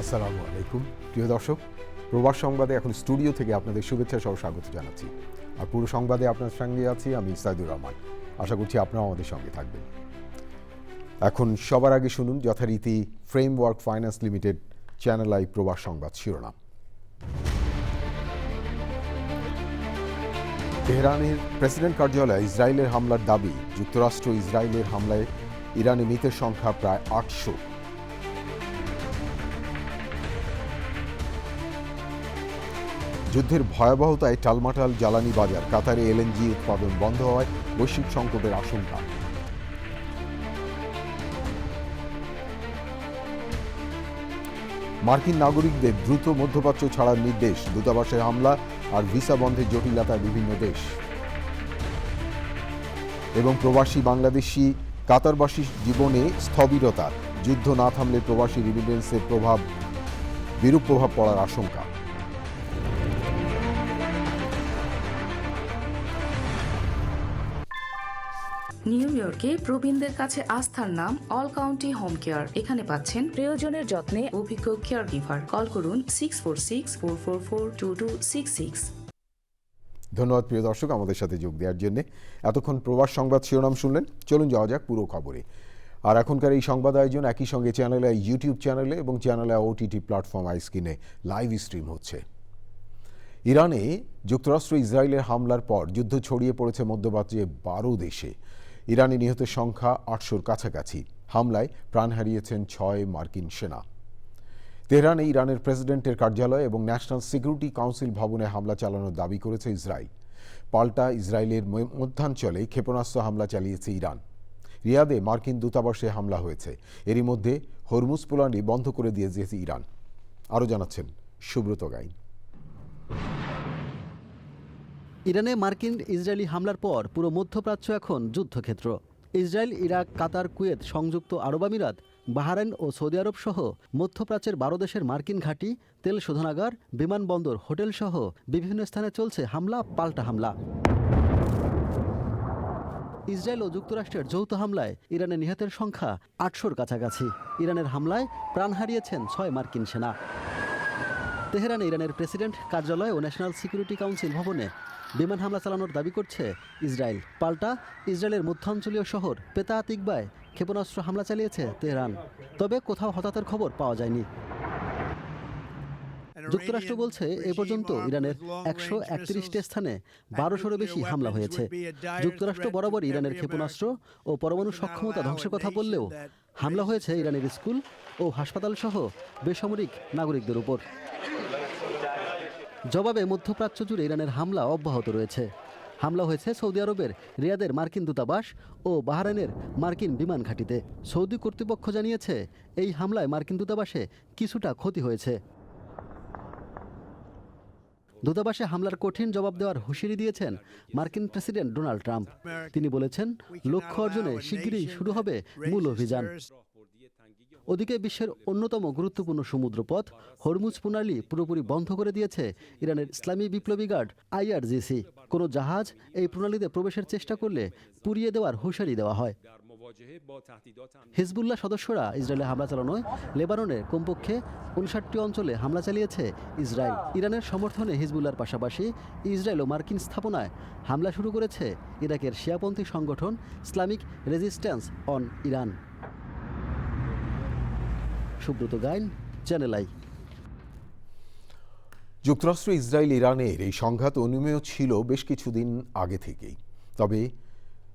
আসসালামু আলাইকুম প্রিয় দর্শক, প্রবাস সংবাদে এখন স্টুডিও থেকে আপনাদের শুভেচ্ছা সহ স্বাগত জানাচ্ছি। আর পুরো সংবাদে আপনার সঙ্গে আছি আমি সাইদুর রহমান। আশা করছি আপনারাও আমাদের সঙ্গে থাকবেন। এখন সবার আগে শুনুন যথারীতি framework finance limited channel I প্রবাস সংবাদ শিরোনাম। তেহরানের প্রেসিডেন্ট কার্যালয়ে ইসরায়েলের হামলার দাবি। যুক্তরাষ্ট্র ইসরায়েলের হামলায় ইরানে মৃতের সংখ্যা প্রায় ৮০০। যুদ্ধের ভয়াবহতায় টালমাটাল জ্বালানি বাজার। কাতারে এলএনজি উৎপাদন বন্ধ হওয়ায় বৈশ্বিক সংকটের আশঙ্কা। মার্কিন নাগরিকদের দ্রুত মধ্যপ্রাচ্য ছাড়ার নির্দেশ। দূতাবাসে হামলা আর ভিসা বন্ধের জটিলতায় বিভিন্ন দেশ। এবং প্রবাসী বাংলাদেশি কাতারবাসী জীবনে স্থবিরতা। যুদ্ধ না থামলে প্রবাসী রিমিটেন্সের বিরূপ প্রভাব পড়ার আশঙ্কা। নিউ ইয়র্কে প্রবীণদের কাছে আস্থার নাম অল কাউন্টি হোম কেয়ার। এখানে পাচ্ছেন প্রিয়জনের যত্নে অভিজ্ঞ কেয়ার গিভার। কল করুন 646-444-2266। ধন্যবাদ প্রিয় দর্শক আমাদের সাথে যোগ দেওয়ার জন্য। এতক্ষণ প্রবাস সংবাদ শিরোনাম শুনলেন। চলুন যাওয়া যাক পুরো খবরে। আর এখনকার এই সংবাদ আয়োজন একই সঙ্গে চ্যানেলে, ইউটিউব চ্যানেলে এবং চ্যানেলে ওটিটি প্ল্যাটফর্ম আইস্ক্রিনে লাইভ স্ট্রিম হচ্ছে। ইরানে যুক্তরাষ্ট্র ইসরায়েলের হামলার পর যুদ্ধ ছড়িয়ে পড়েছে মধ্যপ্রাচ্যে 12 দেশে। ইরানে নিহতের সংখ্যা ৮০০-র কাছাকাছি। হামলায় প্রাণ হারিয়েছেন 6 মার্কিন সেনা। তেহরানে ইরানের প্রেসিডেন্টের কার্যালয় এবং ন্যাশনাল সিকিউরিটি কাউন্সিল ভবনে হামলা চালানোর দাবি করেছে ইসরায়েল। পাল্টা ইসরায়েলের মধ্যাঞ্চলে ক্ষেপণাস্ত্র হামলা চালিয়েছে ইরান। রিয়াদে মার্কিন দূতাবাসে হামলা হয়েছে। এরই মধ্যে হরমুজ প্রণালী বন্ধ করে দিয়েছে ইরান। আরও জানাচ্ছেন সুব্রত গাইন। ইরানে মার্কিন ইসরায়েলি হামলার পর পুরো মধ্যপ্রাচ্য এখন যুদ্ধক্ষেত্র। ইসরায়েল, ইরাক, কাতার, কুয়েত, সংযুক্ত আরব আমিরাত, বাহরাইন ও সৌদি আরব সহ মধ্যপ্রাচ্যের 12 দেশের মার্কিন ঘাঁটি, তেল শোধনাগার, বিমানবন্দর, হোটেল সহ বিভিন্ন স্থানে চলছে হামলা পাল্টা হামলা। ইসরায়েল ও যুক্তরাষ্ট্রের যৌথ হামলায় ইরানের নিহতের সংখ্যা ৮০০-র কাছাকাছি। ইরানের হামলায় প্রাণ হারিয়েছেন 6 মার্কিন সেনা। তেহরানে ইরানের প্রেসিডেন্ট কার্যালয় ও ন্যাশনাল সিকিউরিটি কাউন্সিল ভবনে বিমান হামলা চালানোর দাবি করছে ইসরায়েল। পাল্টা ইসরায়েলের মধ্যাঞ্চলীয় শহর পেতা তিকবায় ক্ষেপণাস্ত্র হামলা চালিয়েছে তেহরান। তবে কোথাও হতাহতের খবর পাওয়া যায়নি। যুক্তরাষ্ট্র বলছে এ পর্যন্ত ইরানের ১৩১টি স্থানে ১২০০-রও বেশি হামলা হয়েছে। যুক্তরাষ্ট্র বরাবর ইরানের ক্ষেপণাস্ত্র ও পরমাণু সক্ষমতা ধ্বংসের কথা বললেও হামলা হয়েছে ইরানের স্কুল ও হাসপাতাল সহ বেসামরিক নাগরিকদের উপর। জবাবে মধ্যপ্রাচ্য জুড়ে ইরানের হামলা অব্যাহত রয়েছে। হামলা হয়েছে সৌদি আরবের রিয়াদের মার্কিন দূতাবাস ও বাহরাইনের মার্কিন বিমান ঘাঁটিতে। সৌদি কর্তৃপক্ষ জানিয়েছে এই হামলায় মার্কিন দূতাবাসে কিছুটা ক্ষতি হয়েছে। দূতাবাসে হামলার কঠিন জবাব দেওয়ার হুঁশিয়ারি দিয়েছেন মার্কিন প্রেসিডেন্ট ডোনাল্ড ট্রাম্প। তিনি বলেছেন, লক্ষ্য অর্জনে শিগগিরই শুরু হবে মূল অভিযান। ওদিকে বিশ্বের অন্যতম গুরুত্বপূর্ণ সমুদ্রপথ হরমুজ প্রণালী পুরোপুরি বন্ধ করে দিয়েছে ইরানের ইসলামী বিপ্লবী গার্ড IRGC। কোনো জাহাজ এই প্রণালীতে প্রবেশের চেষ্টা করলে পুড়িয়ে দেওয়ার হুঁশিয়ারি দেওয়া হয়। হিজবুল্লাহ সদস্যরা ইসরায়েলে হামলা চালানোয় লেবাননের কমপক্ষে 59টি অঞ্চলে হামলা চালিয়েছে ইসরায়েল। ইরানের সমর্থনে হিজবুল্লাহর পাশাপাশি ইসরায়েল ও মার্কিন স্থাপনায় হামলা শুরু করেছে ইরাকের শিয়াপন্থী সংগঠন Islamic resistance on Iran. Subrata Gain, channel I. যুক্তরাষ্ট্র ইসরায়েল ইরানের এই সংঘাত অনুমেয় ছিল বেশ কিছুদিন আগে থেকেই। তবে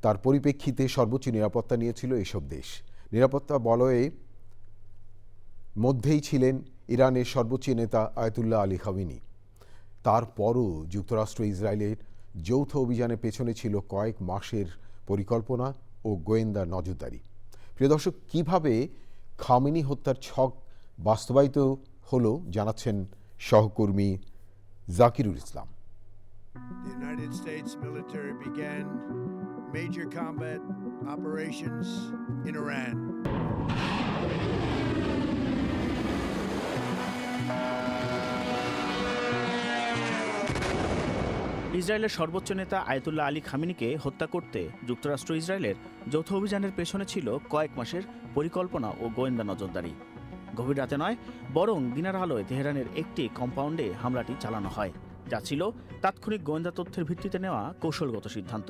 তার পরিপ্রেক্ষিতে সর্বোচ্চ নিরাপত্তা নিয়েছিল এসব দেশ। নিরাপত্তা বলয়ে মধ্যেই ছিলেন ইরানের সর্বোচ্চ নেতা আয়াতুল্লাহ আলী খামেনি। তারপরও যুক্তরাষ্ট্র ইসরায়েলের যৌথ অভিযানের পেছনে ছিল কয়েক মাসের পরিকল্পনা ও গোয়েন্দা নজরদারি। প্রিয় দর্শক, কীভাবে খামেনি হত্যার ছক বাস্তবায়িত হলো জানাচ্ছেন সহকর্মী জাকিরুল ইসলাম। The United States military began major combat operations in Iran. ইসরায়েলের সর্বোচ্চ নেতা আয়াতুল্লাহ আলী খামেনিকে হত্যা করতে যুক্তরাষ্ট্র ইসরায়েলের যৌথ অভিযানের পেছনে ছিল কয়েক মাসের পরিকল্পনা ও গোয়েন্দা নজরদারি। গভীর রাতে নয়, বরং দিনের আলোয় তেহরানের একটি কম্পাউন্ডে হামলাটি চালানো হয়, যা ছিল তাৎক্ষণিক গোয়েন্দা তথ্যের ভিত্তিতে নেওয়া কৌশলগত সিদ্ধান্ত।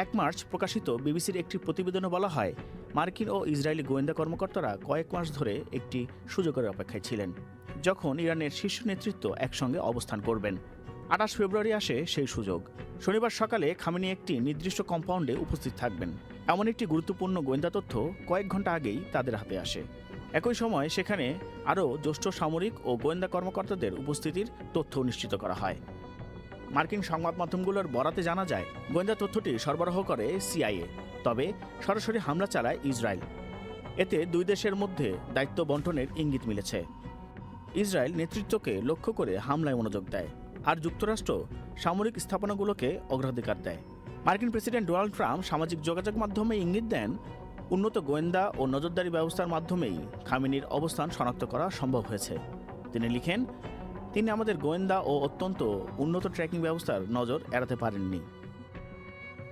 1 মার্চ প্রকাশিত বিবিসির একটি প্রতিবেদনে বলা হয়, মার্কিন ও ইসরায়েলি গোয়েন্দা কর্মকর্তারা কয়েক মাস ধরে একটি সুযোগের অপেক্ষায় ছিলেন, যখন ইরানের শীর্ষ নেতৃত্ব একসঙ্গে অবস্থান করবেন। 28 ফেব্রুয়ারি আসে সেই সুযোগ। শনিবার সকালে খামেনি একটি নির্দিষ্ট কম্পাউন্ডে উপস্থিত থাকবেন, এমন একটি গুরুত্বপূর্ণ গোয়েন্দা তথ্য কয়েক ঘন্টা আগেই তাদের হাতে আসে। একই সময় সেখানে আরও জ্যেষ্ঠ সামরিক ও গোয়েন্দা কর্মকর্তাদের উপস্থিতির তথ্য নিশ্চিত করা হয়। মার্কিন সংবাদ মাধ্যমগুলোর বরাতে জানা যায়, গোয়েন্দা তথ্যটি সরবরাহ করে সিআইএ, তবে সরাসরি হামলা চালায় ইসরায়েল। এতে দুই দেশের মধ্যে দায়িত্ব বণ্টনের ইঙ্গিত মিলেছে। ইসরায়েল নেতৃত্বকে লক্ষ্য করে হামলায় মনোযোগ দেয়, আর যুক্তরাষ্ট্র সামরিক স্থাপনাগুলোকে অগ্রাধিকার দেয়। মার্কিন প্রেসিডেন্ট ডোনাল্ড ট্রাম্প সামাজিক যোগাযোগ মাধ্যমে ইঙ্গিত দেন, উন্নত গোয়েন্দা ও নজরদারি ব্যবস্থার মাধ্যমেই খামেনির অবস্থান শনাক্ত করা সম্ভব হয়েছে। তিনি লিখেন, তিনি আমাদের গোয়েন্দা ও অত্যন্ত উন্নত ট্র্যাকিং ব্যবস্থার নজর এড়াতে পারেননি।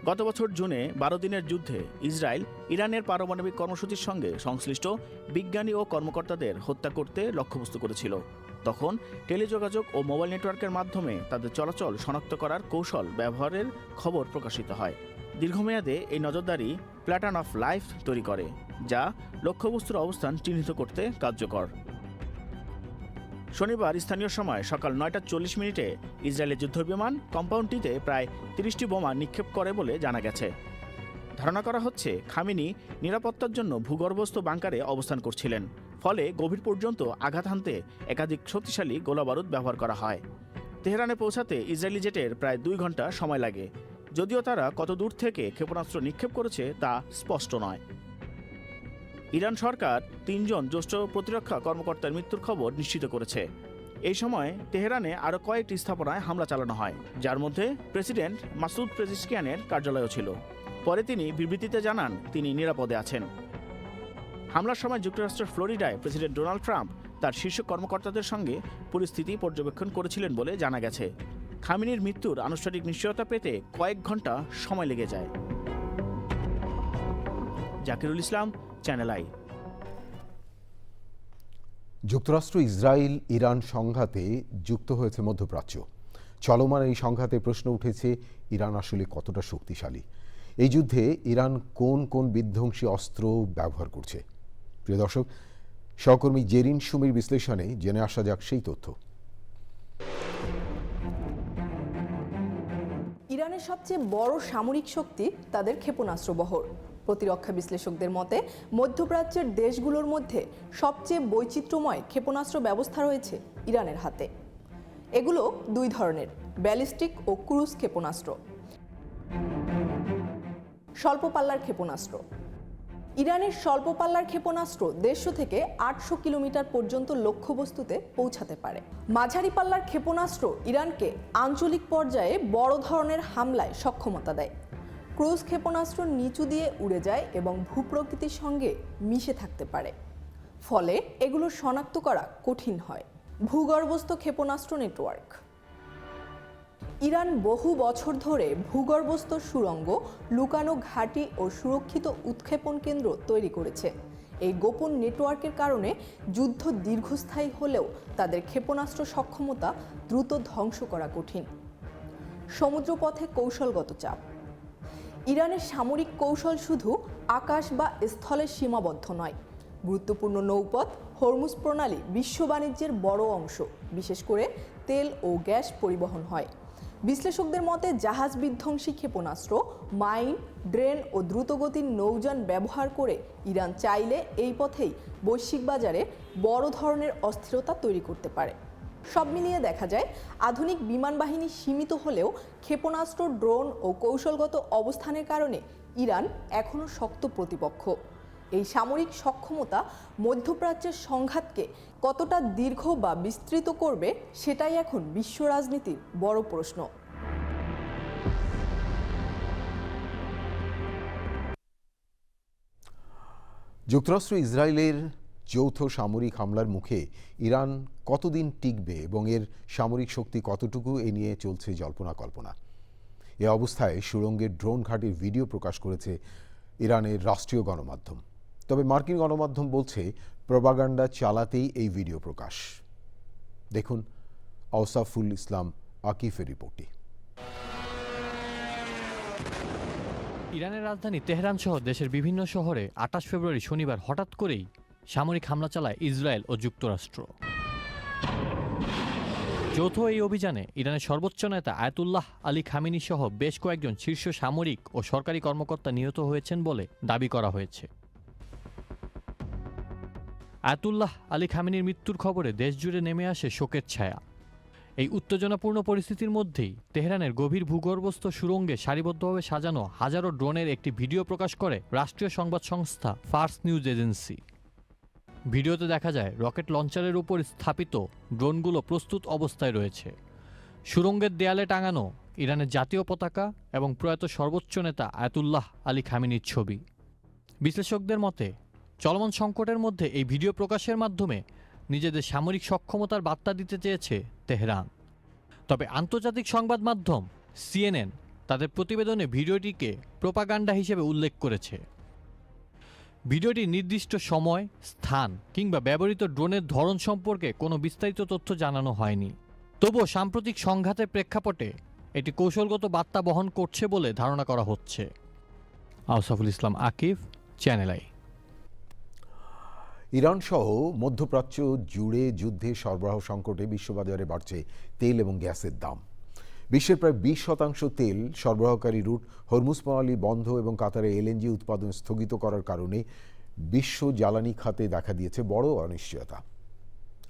গত বছর জুনে 12 দিনের যুদ্ধে ইসরায়েল ইরানের পারমাণবিক কর্মসূচির সঙ্গে সংশ্লিষ্ট বিজ্ঞানী ও কর্মকর্তাদের হত্যা করতে লক্ষ্যবস্তু করেছিল। তখন টেলিযোগাযোগ ও মোবাইল নেটওয়ার্কের মাধ্যমে তাদের চলাচল শনাক্ত করার কৌশল ব্যবহারের খবর প্রকাশিত হয়। দীর্ঘমেয়াদে এই নজরদারি প্যাটার্ন অফ লাইফ তৈরি করে, যা লক্ষ্যবস্তুর অবস্থান চিহ্নিত করতে কার্যকর। শনিবার স্থানীয় সময় সকাল 9:40 ইসরায়েলের যুদ্ধবিমান কম্পাউন্ডটিতে প্রায় 30টি বোমা নিক্ষেপ করে বলে জানা গেছে। ধারণা করা হচ্ছে, খামেনি নিরাপত্তার জন্য ভূগর্ভস্থ বাংকারে অবস্থান করছিলেন, ফলে গভীর পর্যন্ত আঘাত হানতে একাধিক শক্তিশালী গোলাবারুদ ব্যবহার করা হয়। তেহরানে পৌঁছাতে ইসরায়েলি জেটের প্রায় 2 ঘন্টা সময় লাগে, যদিও তারা কত দূর থেকে ক্ষেপণাস্ত্র নিক্ষেপ করেছে তা স্পষ্ট নয়। ইরান সরকার 3 জন জ্যেষ্ঠ প্রতিরক্ষা কর্মকর্তার মৃত্যুর খবর নিশ্চিত করেছে। এই সময় তেহরানে আরও কয়েকটি স্থাপনায় হামলা চালানো হয়, যার মধ্যে প্রেসিডেন্ট মাসুদ পেজিশকিয়ানের কার্যালয়ও ছিল। পরে তিনি বিবৃতিতে জানান তিনি নিরাপদে আছেন। হামলার সময় যুক্তরাষ্ট্রের ফ্লোরিডায় প্রেসিডেন্ট ডোনাল্ড ট্রাম্প তার শীর্ষ কর্মকর্তাদের সঙ্গে পরিস্থিতি পর্যবেক্ষণ করেছিলেন বলে জানা গেছে। খামেনির মৃত্যুর আনুষ্ঠানিক নিশ্চয়তা পেতে কয়েক ঘন্টা সময় লেগে যায়। জাকিরুল ইসলাম, চ্যানেল আই। যুক্তরাষ্ট্র ইসরায়েল ইরান সংঘাতে যুক্ত হয়েছে মধ্যপ্রাচ্য। চলমান এই সংঘাতে প্রশ্ন উঠেছে, ইরান আসলে কতটা শক্তিশালী? এই যুদ্ধে ইরান কোন কোন বিধ্বংসী অস্ত্র ব্যবহার করছে? প্রিয় দর্শক, সহকর্মী জেরিন সুমির বিশ্লেষণে জেনে আসা যাক সেই তথ্য। ইরানের সবচেয়ে বড় সামরিক শক্তি তাদের ক্ষেপণাস্ত্র বহর। প্রতিরক্ষা বিশ্লেষকদের মতে, মধ্যপ্রাচ্যের দেশগুলোর মধ্যে সবচেয়ে বৈচিত্র্যময় ক্ষেপণাস্ত্র ব্যবস্থা রয়েছে ইরানের হাতে। এগুলো 2 ধরনের, ব্যালিস্টিক ও ক্রুজ ক্ষেপণাস্ত্র। স্বল্প পাল্লার ক্ষেপণাস্ত্র। ইরানের স্বল্প পাল্লার ক্ষেপণাস্ত্র 150 থেকে 800 কিলোমিটার পর্যন্ত লক্ষ্যবস্তুতে পৌঁছাতে পারে। মাঝারি পাল্লার ক্ষেপণাস্ত্র ইরানকে আঞ্চলিক পর্যায়ে বড় ধরনের হামলায় সক্ষমতা দেয়। ক্রুজ ক্ষেপণাস্ত্র নিচু দিয়ে উড়ে যায় এবং ভূপ্রকৃতির সঙ্গে মিশে থাকতে পারে, ফলে এগুলো শনাক্ত করা কঠিন হয়। ভূগর্ভস্থ ক্ষেপণাস্ত্র নেটওয়ার্ক। ইরান বহু বছর ধরে ভূগর্ভস্থ সুড়ঙ্গ, লুকানো ঘাঁটি ও সুরক্ষিত উৎক্ষেপণ কেন্দ্র তৈরি করেছে। এই গোপন নেটওয়ার্কের কারণে যুদ্ধ দীর্ঘস্থায়ী হলেও তাদের ক্ষেপণাস্ত্র সক্ষমতা দ্রুত ধ্বংস করা কঠিন। সমুদ্রপথে কৌশলগত চাপ। ইরানের সামরিক কৌশল শুধু আকাশ বা স্থলে সীমাবদ্ধ নয়। গুরুত্বপূর্ণ নৌপথ, হরমুজ প্রণালী বিশ্ব বাণিজ্যের বড় অংশ, বিশেষ করে তেল ও গ্যাস পরিবহন হয়। বিশ্লেষকদের মতে, জাহাজ বিধ্বংসী ক্ষেপণাস্ত্র, মাইন, ড্রেন ও দ্রুতগতির নৌযান ব্যবহার করে ইরান চাইলে এই পথেই বৈশ্বিক বাজারে বড় ধরনের অস্থিরতা তৈরি করতে পারে। সব মিলিয়ে দেখা যায়, আধুনিক বিমান বাহিনী সীমিত হলেও ক্ষেপণাস্ত্র, ড্রোন ও কৌশলগত অবস্থানের কারণে ইরান এখনও শক্ত প্রতিপক্ষ। এই সামরিক সক্ষমতা মধ্যপ্রাচ্যের সংঘাতকে কতটা দীর্ঘ বা বিস্তৃত করবে, সেটাই এখন বিশ্ব রাজনীতির বড় প্রশ্ন। যুক্তরাষ্ট্র ইসরায়েলের যৌথ সামরিক হামলার মুখে ইরান কতদিন টিকবে এবং এর সামরিক শক্তি কতটুকু, এ নিয়ে চলছে জল্পনা কল্পনা। এ অবস্থায় সুড়ঙ্গের ড্রোন ঘাঁটির ভিডিও প্রকাশ করেছে ইরানের রাষ্ট্রীয় গণমাধ্যম। তবে মার্কিন গণমাধ্যম বলছে, প্রপাগান্ডা চালাতেই এই ভিডিও প্রকাশ। দেখুন আওসাফুল ইসলাম আকিফের রিপোর্টে। ইরানের রাজধানী তেহরান সহ দেশের বিভিন্ন শহরে ২৮ ফেব্রুয়ারি শনিবার হঠাৎ করেই সামরিক হামলা চালায় ইসরায়েল ও যুক্তরাষ্ট্র। যৌথ এই অভিযানে ইরানের সর্বোচ্চ নেতা আয়াতুল্লাহ আলী খামেনি সহ বেশ কয়েকজন শীর্ষ সামরিক ও সরকারি কর্মকর্তা নিহত হয়েছেন বলে দাবি করা হয়েছে। আয়াতুল্লাহ আলী খামেনির মৃত্যুর খবরে দেশজুড়ে নেমে আসে শোকের ছায়া। এই উত্তেজনাপূর্ণ পরিস্থিতির মধ্যেই তেহরানের গভীর ভূগর্ভস্থ সুড়ঙ্গে সারিবদ্ধভাবে সাজানো হাজারো ড্রোনের একটি ভিডিও প্রকাশ করে রাষ্ট্রীয় সংবাদ সংস্থা ফার্স নিউজ এজেন্সি। ভিডিওতে দেখা যায় রকেট লঞ্চারের উপর স্থাপিত ড্রোনগুলো প্রস্তুত অবস্থায় রয়েছে। সুড়ঙ্গের দেয়ালে টাঙানো ইরানের জাতীয় পতাকা এবং প্রয়াত সর্বোচ্চ নেতা আয়াতুল্লাহ আলী খামেনির ছবি। বিশ্লেষকদের মতে চলমান সংকটের মধ্যে এই ভিডিও প্রকাশের মাধ্যমে নিজেদের সামরিক সক্ষমতার বার্তা দিতে চেয়েছে তেহরান। তবে আন্তর্জাতিক সংবাদ মাধ্যম CNN তাদের প্রতিবেদনে ভিডিওটিকে প্রোপাগান্ডা হিসেবে উল্লেখ করেছে। ভিডিওটির নির্দিষ্ট সময়, স্থান কিংবা ব্যবহৃত ড্রোনের ধরন সম্পর্কে কোনো বিস্তারিত তথ্য জানানো হয়নি। তবুও সাম্প্রতিক সংঘাতের প্রেক্ষাপটে এটি কৌশলগত বার্তা বহন করছে বলে ধারণা করা হচ্ছে। আওসাফুল ইসলাম আকিফ, চ্যানেল আই। ইরান সহ মধ্যপ্রাচ্য জুড়ে যুদ্ধে সরবরাহ সংকটে বিশ্ববাজারে বাড়ছে তেল এবং গ্যাসের দাম। বিশ্বের প্রায় 20% তেল সরবরাহকারী রুট হরমুজ প্রণালী বন্ধ এবং কাতারে LNG উৎপাদন স্থগিত করার কারণে বিশ্ব জ্বালানি খাতে দেখা দিয়েছে বড় অনিশ্চয়তা।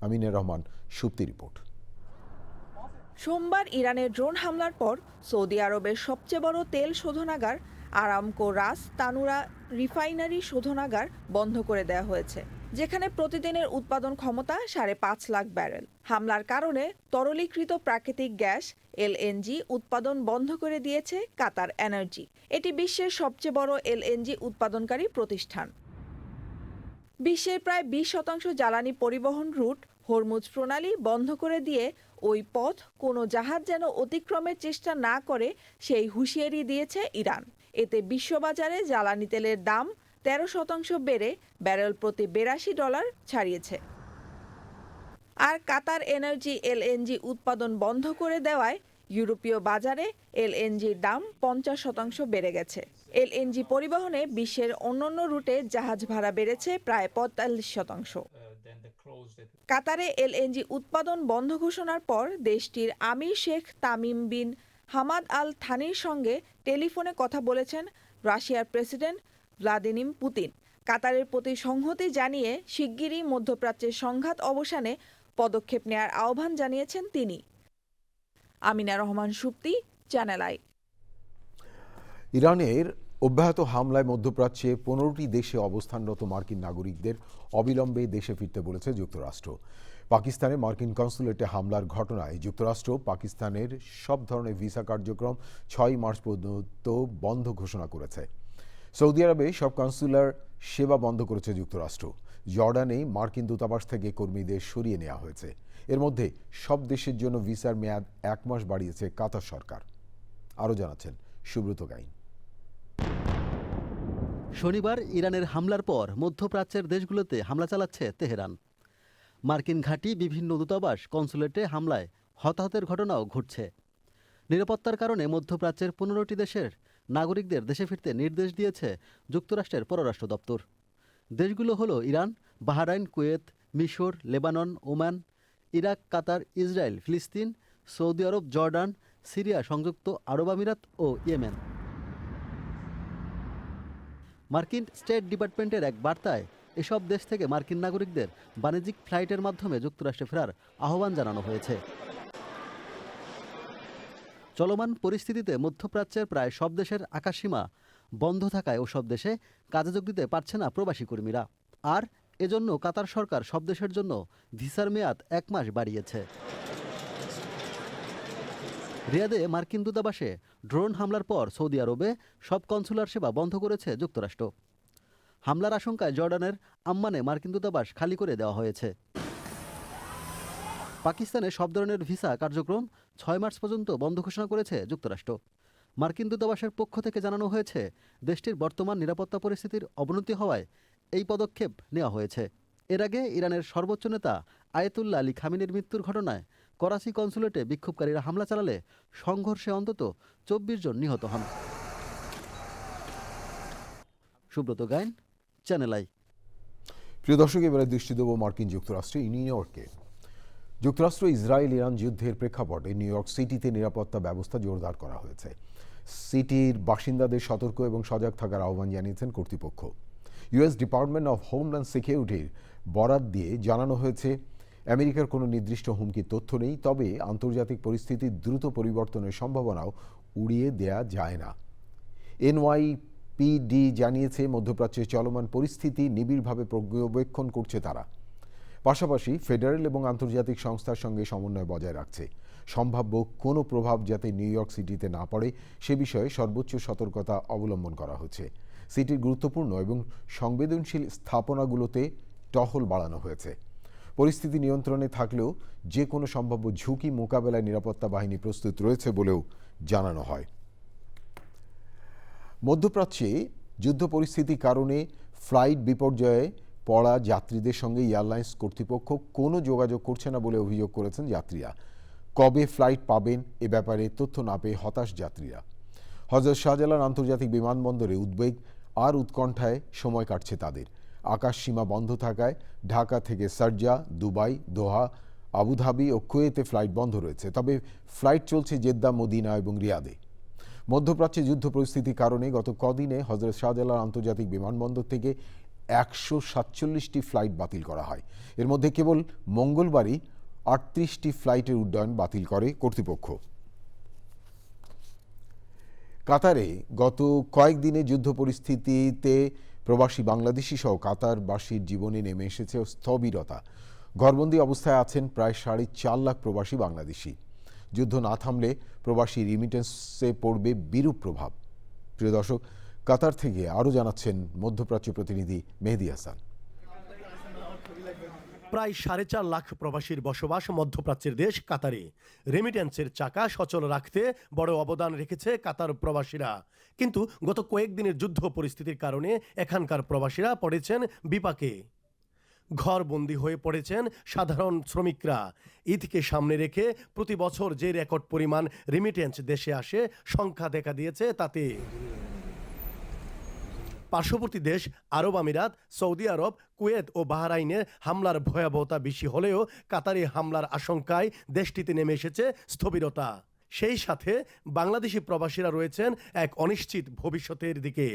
আমিনুর রহমান সুপ্তি রিপোর্ট। সোমবার ইরানের ড্রোন হামলার পর সৌদি আরবের সবচেয়ে বড় তেল শোধনাগার আরামকো রাস তানুরা রিফাইনারি শোধনাগার বন্ধ করে দেওয়া হয়েছে, যেখানে প্রতিদিনের উৎপাদন ক্ষমতা 5.5 লাখ ব্যারেল। হামলার কারণে তরলীকৃত প্রাকৃতিক গ্যাস LNG উৎপাদন বন্ধ করে দিয়েছে কাতার এনার্জি। এটি বিশ্বের সবচেয়ে বড় LNG উৎপাদনকারী প্রতিষ্ঠান। বিশ্বের প্রায় 20% জ্বালানি পরিবহন রুট হরমুজ প্রণালী বন্ধ করে দিয়ে ওই পথ কোনো জাহাজ যেন অতিক্রমের চেষ্টা না করে সেই হুঁশিয়ারি দিয়েছে ইরান। এতে বিশ্ববাজারে জ্বালানি তেলের দাম 13% বেড়ে ব্যারেল প্রতি $82 ছাড়িয়েছে। আর কাতার এনার্জি LNG উৎপাদন বন্ধ করে দেওয়ায় ইউরোপীয় বাজারে LNGর দাম 50% বেড়ে গেছে। LNG পরিবহনে বিশ্বের অন্যান্য রুটে জাহাজ ভাড়া বেড়েছে প্রায় 45%। কাতারে LNG উৎপাদন বন্ধ ঘোষণার পর দেশটির আমির Sheikh Tamim bin Hamad Al থানির সঙ্গে টেলিফোনে কথা বলেছেন রাশিয়ার প্রেসিডেন্ট ভ্লাদিমির পুতিন। কাতারের প্রতি সংহতি জানিয়ে শিগগিরই মধ্যপ্রাচ্যের সংঘাত অবসানে পদক্ষেপ নেওয়ার আহ্বান জানিয়েছেন তিনি। Amina Rahman Supti, channel I. ইরানের অব্যাহত হামলায় মধ্যপ্রাচ্যে 15টি দেশে অবস্থানরত মার্কিন নাগরিকদের অবিলম্বে দেশে ফিরতে বলেছে যুক্তরাষ্ট্র। পাকিস্তানে মার্কিন কনসুলেটে হামলার ঘটনায় যুক্তরাষ্ট্র পাকিস্তানের সব ধরনের ভিসা কার্যক্রম 6 মার্চ পর্যন্ত বন্ধ ঘোষণা করেছে। সৌদি আরবে সব কনসুলার সেবা বন্ধ করেছে যুক্তরাষ্ট্র। জর্ডানে মার্কিন দূতাবাস থেকে কর্মীদের সরিয়ে নেওয়া হয়েছে। এর মধ্যে সব দেশের জন্য ভিসার মেয়াদ 1 মাস বাড়িয়েছে কাতার সরকার। আরও জানাচ্ছেন সুব্রত গাইন। শনিবার ইরানের হামলার পর মধ্যপ্রাচ্যের দেশগুলোতে হামলা চালাচ্ছে তেহরান। মার্কিন ঘাঁটি, বিভিন্ন দূতাবাস, কনসুলেটে হামলায় হতাহতের ঘটনাও ঘটছে। নিরাপত্তার কারণে মধ্যপ্রাচ্যের 15টি দেশের নাগরিকদের দেশে ফিরতে নির্দেশ দিয়েছে যুক্তরাষ্ট্রের পররাষ্ট্র দপ্তর। দেশগুলো হলো ইরান, বাহরাইন, কুয়েত, মিশর, লেবানন, ওমান, ইরাক, কাতার, ইসরায়েল, ফিলিস্তিন, সৌদি আরব, জর্ডান, সিরিয়া, সংযুক্ত আরব আমিরাত ও ইয়েমেন। মার্কিন স্টেট ডিপার্টমেন্টের এক বার্তায় এসব দেশ থেকে মার্কিন নাগরিকদের বাণিজ্যিক ফ্লাইটের মাধ্যমে যুক্তরাষ্ট্রে ফেরার আহ্বান জানানো হয়েছে। চলমান পরিস্থিতিতে মধ্যপ্রাচ্যের প্রায় সব দেশের আকাশসীমা বন্ধ থাকায় ওসব দেশে কাজে যোগ দিতে পারছে না প্রবাসী কর্মীরা। আর এজন্য কাতার সরকার সব দেশের জন্য ভিসার মেয়াদ 1 মাস বাড়িয়েছে। রিয়াদে মার্কিন দূতাবাসে ড্রোন হামলার পর সৌদি আরবে সব কনসুলার সেবা বন্ধ করেছে যুক্তরাষ্ট্র। হামলার আশঙ্কায় জর্ডানের আম্মানে মার্কিন দূতাবাস খালি করে দেওয়া হয়েছে। পাকিস্তানে সব ধরনের ভিসা কার্যক্রম 6 মার্চ পর্যন্ত বন্ধ ঘোষণা করেছে যুক্তরাষ্ট্র। মার্কিন দূতাবাসের পক্ষ থেকে জানানো হয়েছে দেশটির বর্তমান নিরাপত্তা পরিস্থিতির অবনতি হওয়ায় এই পদক্ষেপ নেওয়া হয়েছে। এর আগে ইরানের সর্বোচ্চ নেতা আয়াতুল্লাহ আলী খামেনির মৃত্যুর ঘটনায় করাচি কনসুলেটে বিক্ষোভকারীরা হামলা চালালে সংঘর্ষে অন্তত 24 জন নিহত হন। Subrata Gain, channel I. প্রিয় দর্শক, এবারে দৃষ্টি দেব মার্কিন যুক্তরাষ্ট্রে নিউ ইয়র্কে। যুক্তরাষ্ট্র ইসরায়েল ইরান যুদ্ধের প্রেক্ষাপটে নিউ ইয়র্ক সিটিতে নিরাপত্তা ব্যবস্থা জোরদার করা হয়েছে। সিটির বাসিন্দাদের সতর্ক এবং সজাগ থাকার আহ্বান জানিয়েছেন কর্তৃপক্ষ। ইউএস ডিপার্টমেন্ট অফ হোমল্যান্ড সিকিউরিটির বরাত দিয়ে জানানো হয়েছে, আমেরিকার কোনো নির্দিষ্ট হুমকির তথ্য নেই, তবে আন্তর্জাতিক পরিস্থিতির দ্রুত পরিবর্তনের সম্ভাবনাও উড়িয়ে দেয়া যায় না। এনওয়াইপিডি জানিয়েছে, মধ্যপ্রাচ্যের চলমান পরিস্থিতি নিবিড়ভাবে পর্যবেক্ষণ করছে তারা। পাশাপাশি ফেডারেল এবং আন্তর্জাতিক সংস্থার সঙ্গে সমন্বয় বজায় রাখছে। সম্ভাব্য কোনো প্রভাব যাতে নিউ ইয়র্ক সিটিতে না পড়ে সে বিষয়ে সর্বোচ্চ সতর্কতা অবলম্বন করা হচ্ছে। সিটির গুরুত্বপূর্ণ এবং সংবেদনশীল স্থাপনাগুলোতে টহল বাড়ানো হয়েছে। পরিস্থিতি নিয়ন্ত্রণে থাকলেও যে কোনো সম্ভাব্য ঝুঁকি মোকাবেলায় নিরাপত্তা বাহিনী প্রস্তুত রয়েছে বলেও জানানো হয়। মধ্যপ্রাচ্যে যুদ্ধ পরিস্থিতির কারণে ফ্লাইট বিপর্যয়ে পড়া যাত্রীদের সঙ্গে এয়ারলাইন্স কর্তৃপক্ষ কোনো যোগাযোগ করছে না বলে অভিযোগ করেছেন যাত্রীরা। কবে ফ্লাইট পাবেন এ ব্যাপারে তথ্য না পেয়ে হতাশ যাত্রীরা। হযরত শাহজালাল আন্তর্জাতিক বিমানবন্দরে উদ্বেগ আর উৎকণ্ঠায় সময় কাটছে তাদের। আকাশ সীমা বন্ধ থাকায় ঢাকা থেকে শারজাহ, দুবাই, দোহা, আবুধাবি ও কুয়েতে ফ্লাইট বন্ধ রয়েছে। তবে ফ্লাইট চলছে জেদ্দা, মদিনা এবং রিয়াদে। মধ্যপ্রাচ্যে যুদ্ধ পরিস্থিতির কারণে গত কদিনে হযরত শাহজালাল আন্তর্জাতিক বিমানবন্দর থেকে 147টি ফ্লাইট বাতিল করা হয়। এর মধ্যে কেবল মঙ্গলবারই 38টি ফ্লাইটের উড্ডয়ন বাতিল করে কর্তৃপক্ষ। কাতারে গত কয়েকদিনে যুদ্ধ পরিস্থিতিতে প্রবাসী বাংলাদেশি সহ কাতারবাসীর জীবনে নেমে এসেছে স্থবিরতা। ঘরবন্দি অবস্থায় আছেন প্রায় 4.5 লাখ প্রবাসী বাংলাদেশি। যুদ্ধ না থামলে প্রবাসী রিমিটেন্সে পড়বে বিরূপ প্রভাব। প্রিয় দর্শক, কাতার থেকে আরও জানাচ্ছেন মধ্যপ্রাচ্য প্রতিনিধি মেহেদী হাসান। প্রায় 4.5 লাখ প্রবাসীর বসবাস মধ্যপ্রাচ্যের দেশ কাতারে। রেমিটেন্সের চাকা সচল রাখতে বড় অবদান রেখেছে কাতার প্রবাসীরা। কিন্তু গত কয়েকদিনের যুদ্ধ পরিস্থিতির কারণে এখানকার প্রবাসীরা পড়েছেন বিপাকে। ঘরবন্দি হয়ে পড়েছেন সাধারণ শ্রমিকরা। ঈদকে সামনে রেখে প্রতি বছর যে রেকর্ড পরিমাণ রেমিটেন্স দেশে আসে, সংখ্যা দেখা দিয়েছে তাতে। পার্শ্ববর্তী দেশ আরব আমিরাত, সৌদি আরব, কুয়েত ও বাহরাইনের হামলার ভয়াবহতা বেশি হলেও কাতারে হামলার আশঙ্কায় দেশটিতে নেমে এসেছে স্থবিরতা। সেই সাথে বাংলাদেশি প্রবাসীরা রয়েছেন এক অনিশ্চিত ভবিষ্যতের দিকে।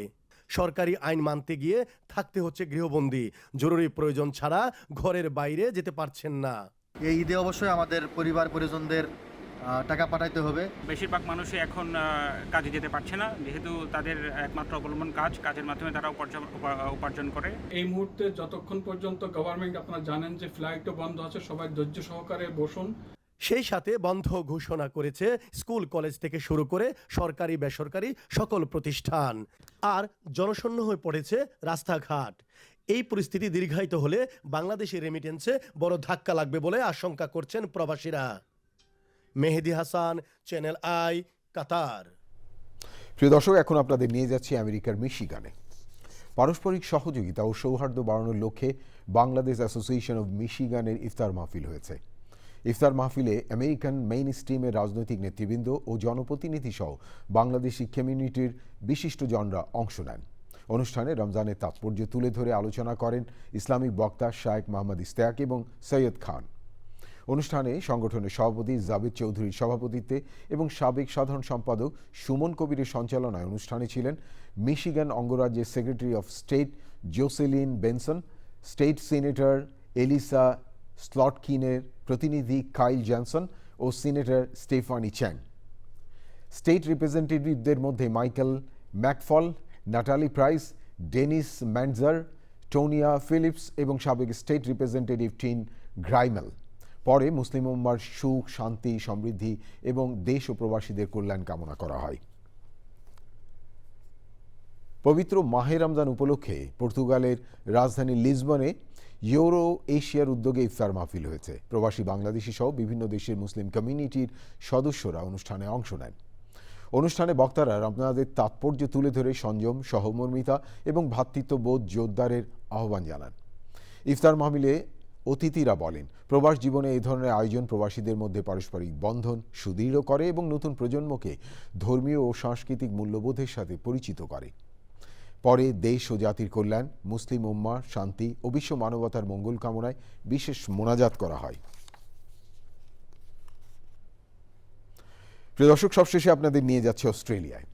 সরকারি আইন মানতে গিয়ে থাকতে হচ্ছে গৃহবন্দী। জরুরি প্রয়োজন ছাড়া ঘরের বাইরে যেতে পারছেন না। এই ঈদে অবশ্যই আমাদের পরিবার পরিজনদের টাকা পাঠাইতে হবে। বেশিরভাগ মানুষই এখন কাজে যেতে পারছে না, যেহেতু তাদের একমাত্র অবলম্বন কাজের মাধ্যমে তারা উপার্জন করে। এই মুহূর্তে যতক্ষণ পর্যন্ত গভর্নমেন্ট, আপনারা জানেন যে ফ্লাইটও বন্ধ আছে, সবাই ধৈর্য সহকারে বসুন। সেই সাথে বন্ধ ঘোষণা করেছে স্কুল কলেজ থেকে শুরু করে সরকারি বেসরকারি সকল প্রতিষ্ঠান। আর জনশূন্য হয়ে পড়েছে রাস্তাঘাট। এই পরিস্থিতি দীর্ঘায়িত হলে বাংলাদেশি রেমিটেন্সে বড় ধাক্কা লাগবে বলে আশঙ্কা করছেন প্রবাসীরা। মেহেদী হাসান, চ্যানেল আই, কাতার। প্রিয় দর্শক, এখন আপনাদের নিয়ে যাচ্ছি আমেরিকার মিশিগানে। পারস্পরিক সহযোগিতা ও সৌহার্দ্য বাড়ানোর লক্ষ্যে বাংলাদেশ অ্যাসোসিয়েশন অব মিশিগানের ইফতার মাহফিল হয়েছে। ইফতার মাহফিলে আমেরিকান মেইন স্ট্রিমের রাজনৈতিক নেতৃবৃন্দ ও জনপ্রতিনিধি সহ বাংলাদেশি কমিউনিটির বিশিষ্টজনরা অংশ নেন। অনুষ্ঠানে রমজানের তাৎপর্য তুলে ধরে আলোচনা করেন ইসলামিক বক্তা শায়েখ মোহাম্মদ ইশতিয়াক এবং সৈয়দ খান। অনুষ্ঠানে সংগঠনের সভাপতি জাবেদ চৌধুরীর সভাপতিত্বে এবং সাবেক সাধারণ সম্পাদক সুমন কবিরের সঞ্চালনায় অনুষ্ঠানে ছিলেন মিশিগান অঙ্গরাজ্যের secretary of state Jocelyn Benson, state senator Elissa স্লটকিনের প্রতিনিধি কাইল জনসন ও সিনেটর স্টেফানি চ্যাং। স্টেট রিপ্রেজেন্টেটিভদের মধ্যে Michael McFall, Natalie Price, Denise Mentzer, Tonya Phillips এবং সাবেক স্টেট রিপ্রেজেন্টেটিভ টিন গ্রাইমেল। পরে মুসলিম উম্মার সুখ, শান্তি, সমৃদ্ধি এবং দেশ ও প্রবাসীদের কল্যাণ কামনা করা হয়। পবিত্র মাহে রমজান উপলক্ষে পর্তুগালের রাজধানী লিসবনে ইউরো এশিয়ার উদ্যোগে ইফতার মাহফিল হয়েছে। প্রবাসী বাংলাদেশি সহ বিভিন্ন দেশের মুসলিম কমিউনিটির সদস্যরা অনুষ্ঠানে অংশ নেন। অনুষ্ঠানে বক্তারা রমজানের তাৎপর্য তুলে ধরে সংযম, সহমর্মিতা এবং ভ্রাতৃত্ববোধ জোরদারের আহ্বান জানান। ইফতার মাহফিলে অতিথিরা বলেন, প্রবাস জীবনে এই ধরনের আয়োজন প্রবাসীদের মধ্যে পারস্পরিক বন্ধন সুদৃঢ় করে এবং নতুন প্রজন্মকে ধর্মীয় ও সাংস্কৃতিক মূল্যবোধের সাথে পরিচিত করে। পরে দেশ ও জাতির কল্যাণ, মুসলিম উম্মাহ শান্তি ও বিশ্ব মানবতার মঙ্গল কামনায় বিশেষ মোনাজাত করা হয়। প্রিয় দর্শক, সবশেষে আপনাদের নিয়ে যাচ্ছে অস্ট্রেলিয়ায়।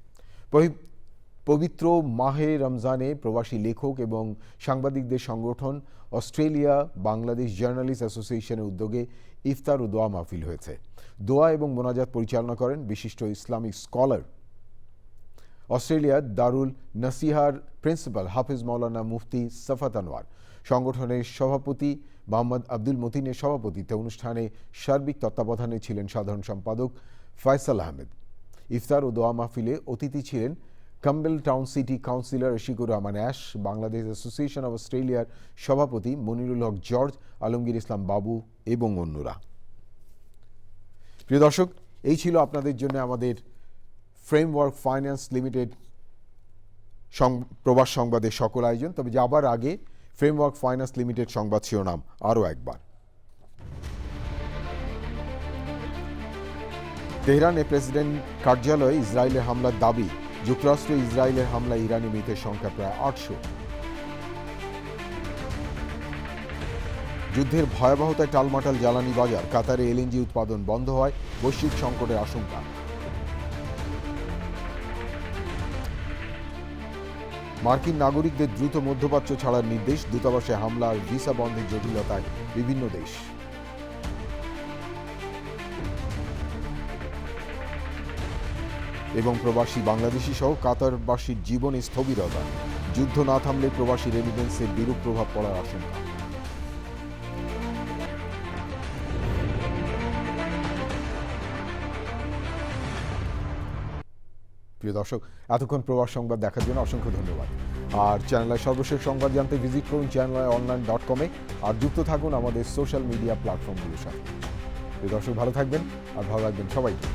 পবিত্র মাহে রমজানে প্রবাসী লেখক এবং সাংবাদিকদের সংগঠন অস্ট্রেলিয়া বাংলাদেশ জার্নালিস্ট অ্যাসোসিয়েশনের উদ্যোগে ইফতার ও দোয়া মাহফিল হয়েছে। দোয়া এবং মোনাজাত পরিচালনা করেন বিশিষ্ট ইসলামিক স্কলার, অস্ট্রেলিয়ার দারুল নাসিহার প্রিন্সিপাল হাফিজ মাওলানা মুফতি সাফাত আনোয়ার। সংগঠনের সভাপতি মোহাম্মদ আব্দুল মতিনের সভাপতিত্বে অনুষ্ঠানে সার্বিক তত্ত্বাবধানে ছিলেন সাধারণ সম্পাদক ফয়সাল আহমেদ। ইফতার ও দোয়া মাহফিলে অতিথি ছিলেন Campbelltown City councillor Rashikur Rahman Ash, Bangladesh Association of অস্ট্রেলিয়ার সভাপতি মনিরুল হক জর্জ, আলমগীর ইসলাম বাবু এবং অন্যরা। প্রিয় দর্শক, এই ছিল আপনাদের জন্য আমাদের ফ্রেমওয়ার্ক ফাইন্যান্স লিমিটেড প্রবাস সংবাদের সকল আয়োজন। তবে যাবার আগে ফ্রেমওয়ার্ক ফাইন্যান্স লিমিটেড সংবাদ শিরোনাম আরও একবার। তেহরানে প্রেসিডেন্ট কার্যালয়ে ইসরায়েলের হামলার দাবি। যুক্তরাষ্ট্র ইসরায়েলের হামলায় ইরানি মৃতের সংখ্যা প্রায় ৮০০। যুদ্ধের ভয়াবহতায় টালমাটাল জ্বালানি বাজার, কাতারে এলএনজি উৎপাদন বন্ধ হয়, বৈশ্বিক সংকটের আশঙ্কা। মার্কিন নাগরিকদের দ্রুত মধ্যপ্রাচ্য ছাড়ার নির্দেশ, দূতাবাসে হামলা আর ভিসা বন্ধের জটিলতায় বিভিন্ন দেশ। এবং প্রবাসী বাংলাদেশি সহ কাতারবাসীর জীবনে স্থবিরতা, যুদ্ধ না থামলে প্রবাসী রেমিটেন্সের বিরূপ প্রভাব পড়ার আশঙ্কা। প্রিয় দর্শক, এতক্ষণ প্রবাস সংবাদ দেখার জন্য অসংখ্য ধন্যবাদ। আর চ্যানেলের সর্বশেষ সংবাদ জানতে ভিজিট করুন চ্যানেলonline.com-এ আর যুক্ত থাকুন আমাদের সোশ্যাল মিডিয়া প্ল্যাটফর্মগুলোর সাথে। প্রিয় দর্শক, ভালো থাকবেন আর ভালো রাখবেন সবাইকে।